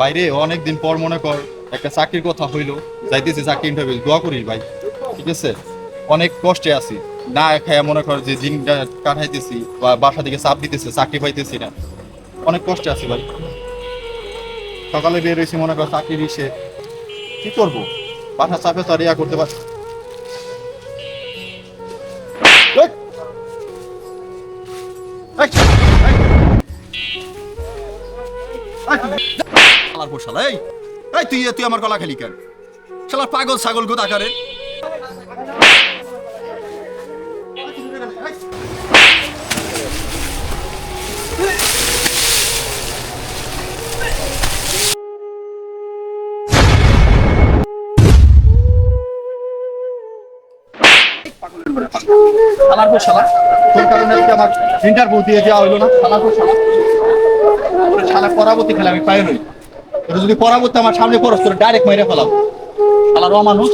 বাইরে অনেকদিন পর মনে কর একটা চাকরির কথা হইলো, যাইতেছি চাকরি ইন্টারভিউ, দোয়া করিস ভাই, ঠিক আছে? অনেক কষ্টে আছি, না খায়া মনে কর যে দিনটা কাটাইতেছি, বা বাসা থেকে চাপ দিতেছে, চাকরি পাইতেছি না, অনেক কষ্টে আছি ভাই। সকালে বের হয়েছি মনে কর চাকরির ইসে, কি করবো, বাসার চাপে তো আর ইয়া করতে পারছি। এই, এই, এই, শালার পর শালা, এই এই তুই তুই আমার গলা খালি কেন? শালার পাগল ছাগল গোদ আকারে। শালার পর শালা, তোর কারণে আজকে আমার ইন্টারভিউ দিয়ে যাওয়া হইলো না। শালার পর শালা, তোর শালা পরাবর্তী খেলে আমি পাই নই। তোর যদি পরাবর্তী আমার সামনে পড়স তোর ডাইরেক্ট মেরে ফেলাবো। শালার অমানুষ।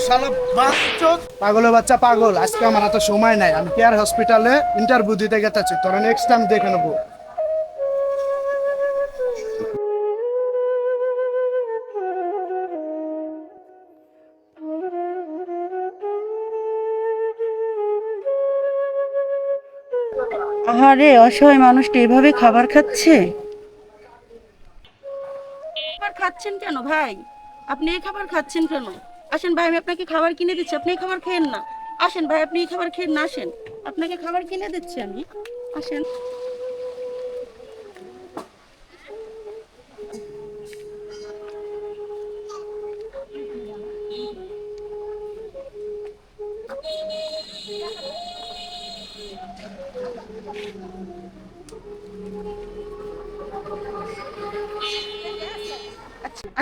শালা বাচ্চোদ পাগলের বাচ্চা পাগল। আজকে আমার এত সময় নাই, আমি কেয়ার হসপিটালে ইন্টারভিউ দিতে গেছি, তোরা নেক্সট টাইম দেখে নেবো। আহারে, অসহায় মানুষটা এভাবে খাবার খাচ্ছে। খাবার খাচ্ছেন কেন ভাই? আপনি এই খাবার খাচ্ছেন কেন? আসেন ভাই, আমি আপনাকে খাবার কিনে দিচ্ছি, আপনি এই খাবার খেয়েন না। আসেন ভাই, আপনি এই খাবার খেয়েন না, আসেন, আপনাকে খাবার কিনে দিচ্ছি আমি, আসেন।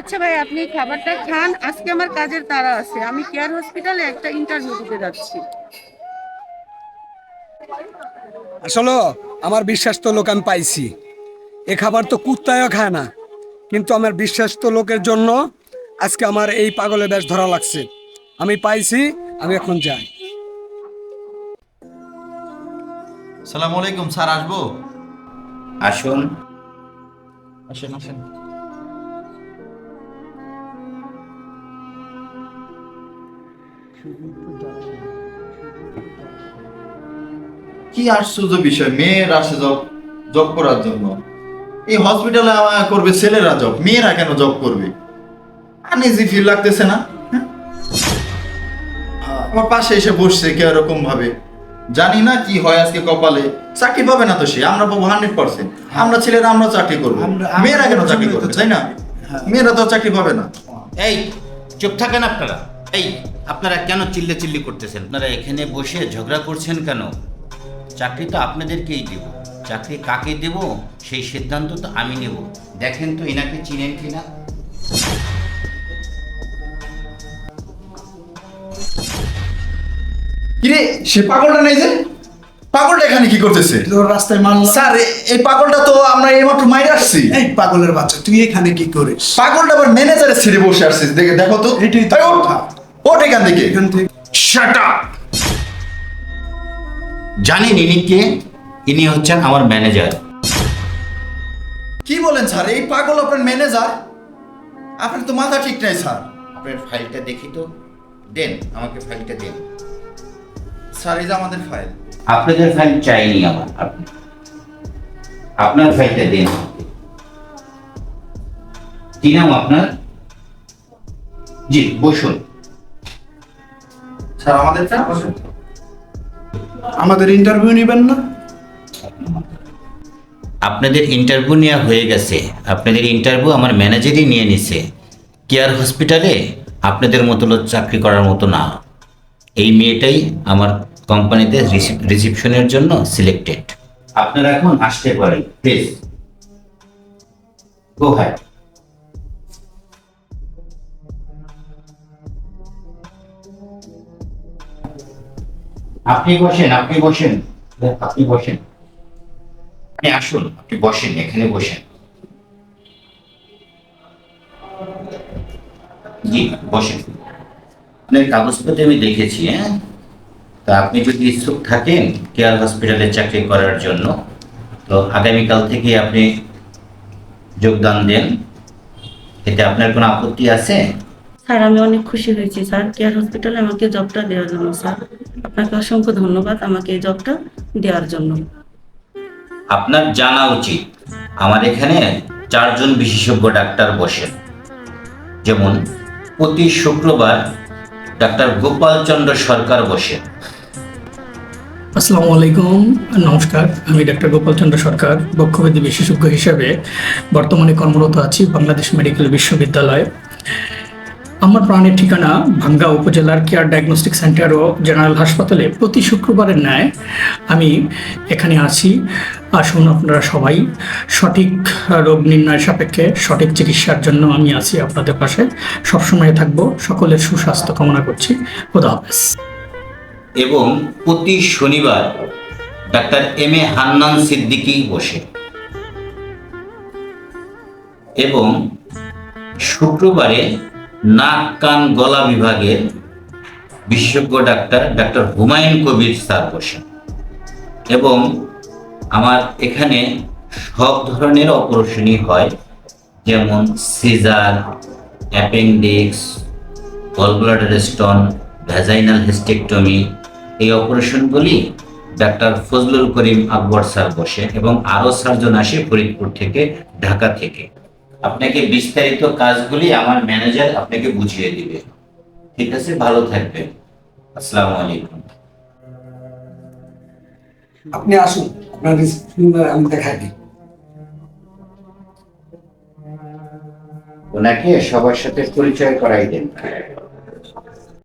আচ্ছা ভাই, আপনি এই খাবারটা খান, আজকে আমার কাজের তাড়া আছে, আমি কেয়ার হসপিটালে একটা ইন্টারভিউ দিতে যাচ্ছি। আসলে আমার বিশ্বাস্ত লোক আমি পাইছি। এ খাবার তো কুত্তায়ও খায় না, কিন্তু আমার বিশ্বাস্ত লোকের জন্য আজকে আমার এই পাগলের বেশ ধরা লাগছে। আমি পাইছি, আমি এখন যাই। সালাম আলাইকুম স্যার, আসবো? আসুন। আসেন আসেন। কি আশ্চর্য বিষয়, মেয়ের আসে জব জব করার জন্য। এই হসপিটালে আমার করবে ছেলেরা জব, মেয়েরা কেন জব করবে? আনইজি ফিল লাগতেছে না? হ্যাঁ? আমার পাশে এসে বসছে কে এরকম ভাবে, জানি না কি হয় আজকে কপালে। চাকরি পাবে না তো সে, আমরা পাবো 100%। আমরা ছেলেরা আমরা চাকরি করবো, মেয়েরা কেন চাকরি করবে, তাই না? মেয়েরা তো চাকরি পাবে না। এই চুপ থাকেন আপনারা। এই আপনারা কেন চিল্লি করতেছেন? আপনারা এখানে বসে ঝগড়া করছেন কেন? চাকরি তো আপনাদেরকেই দেব, চাকরি কাকে দেব সেই সিদ্ধান্ত তো আমি নেব। দেখেন তো এনাকে চিনেন কিনা। কিরে, সে পাগলটা নেই যে? পাগলটা এখানে কি করতেছে? তোর রাস্তায় মারলাম। স্যার, এই পাগলটা তো আমরা এইমাত্র মাইরে আসছি। এই পাগলের বাচ্চা, তুই এখানে কি করিস? পাগলটা আবার ম্যানেজারের সিটে বসে আসছে, দেখে দেখো তো। এটাই তো এই ওঠ, কথা। ওঠ এখান থেকে। এখান থেকে শাট আপ। জানেন ইনি কে? ইনি হচ্ছেন আমার ম্যানেজার। কি বলেন স্যার, এই পাগল আপনার ম্যানেজার? আপনার তো মাথা ঠিক নাই স্যার। আপনার ফাইলটা দেখি তো, দেন আমাকে ফাইলটা দেন। স্যার, এই যে আমাদের ফাইল। আপনাদের ফাইল চাইনি আমার, আপনার ফাইলটা দেন। কি নাম আপনার? জি বসুন। স্যার, আমাদের ফাইল। আমাদের ইন্টারভিউ নেবেন না? আপনাদের ইন্টারভিউ নেওয়া হয়ে গেছে, আপনাদের ইন্টারভিউ আমার ম্যানেজারই নিয়ে নিছে। কেয়ার হসপিটালে আপনাদের মতো লোক চাকরি করার মতো না। এই মেয়েটাই আমার কোম্পানিতে রিসেপশনের জন্য সিলেক্টেড। আপনারা এখন আসতে পারেন, প্লিজ গো হ্যাড। আপনি বসেন, আপনি বসেন, আপনি বসেন, আপনি আসুন, আপনি বসেন, এখানে বসেন। জি, বসেন। আপনার কাগজপত্র আমি দেখেছি, হ্যাঁ। তা আপনি যদি ইচ্ছুক থাকেন কেয়ার হসপিটালে চাকরি করার জন্য, তো আগামীকাল থেকে আপনি যোগদান দেন। এতে আপনার কোনো আপত্তি আছে? স্যার আমি অনেক খুশি হয়েছি স্যার, কেয়ার হসপিটালে আমাকে জবটা দেওয়ার জন্য স্যার। আপনাকে অসংখ্য ধন্যবাদ আমাকে এই জবটা দেওয়ার জন্য। আপনার জানা উচিত আমার এখানে 4 জন বিশেষজ্ঞ ডাক্তার বসেন। যেমন প্রতি শুক্রবার ডাক্তার গোপাল চন্দ্র সরকার বসেন। আসসালামু আলাইকুম, নমস্কার। আমি ডাক্তার গোপাল চন্দ্র সরকার, বক্ষব্যাধি বিশেষজ্ঞ হিসেবে বর্তমানে কর্মরত আছি বাংলাদেশ মেডিকেল বিশ্ববিদ্যালয়ে। আমার প্রাণের ঠিকানা ভাঙ্গা উপজেলার কেয়ার ডায়াগনস্টিক সেন্টার ও জেনারেল হাসপাতালে প্রতি শুক্রবারের ন্যায় আমি এখানে আছি। আসুন আপনারা সবাই, সঠিক রোগ নির্ণয় সাপেক্ষে সঠিক চিকিৎসার জন্য আমি আছি আপনাদের পাশে, সবসময় থাকবো। সকলের সুস্বাস্থ্য কামনা করছি। খোদা হাফেজ। এবং প্রতি শনিবার doctor M A Hannan Siddiqui বসে, এবং শুক্রবারে নাক কান গলা বিভাগের বিশেষজ্ঞ doctor doctor Humayun Kabir sir বসেন। এবং আমার এখানে সব ধরনের অপারেশনই হয়, যেমন caesar, appendix, gallbladder stone, vaginal hysterectomy. এই অপারেশনগুলি ডাক্তার ফজলুল করিম আকবর স্যার বসে, এবং আরও সার্জন আসে ফরিদপুর থেকে, ঢাকা থেকে। আপনাকে বিস্তারিত কাজগুলি আমার ম্যানেজার আপনাকে বুঝিয়ে দিবে। ঠিক আছে, ভালো থাকবেন। আসসালামু আলাইকুম। আপনি আসুন, আপনার আমি দেখাই দিই। ওনাকে সবার সাথে পরিচয় করাই দেন।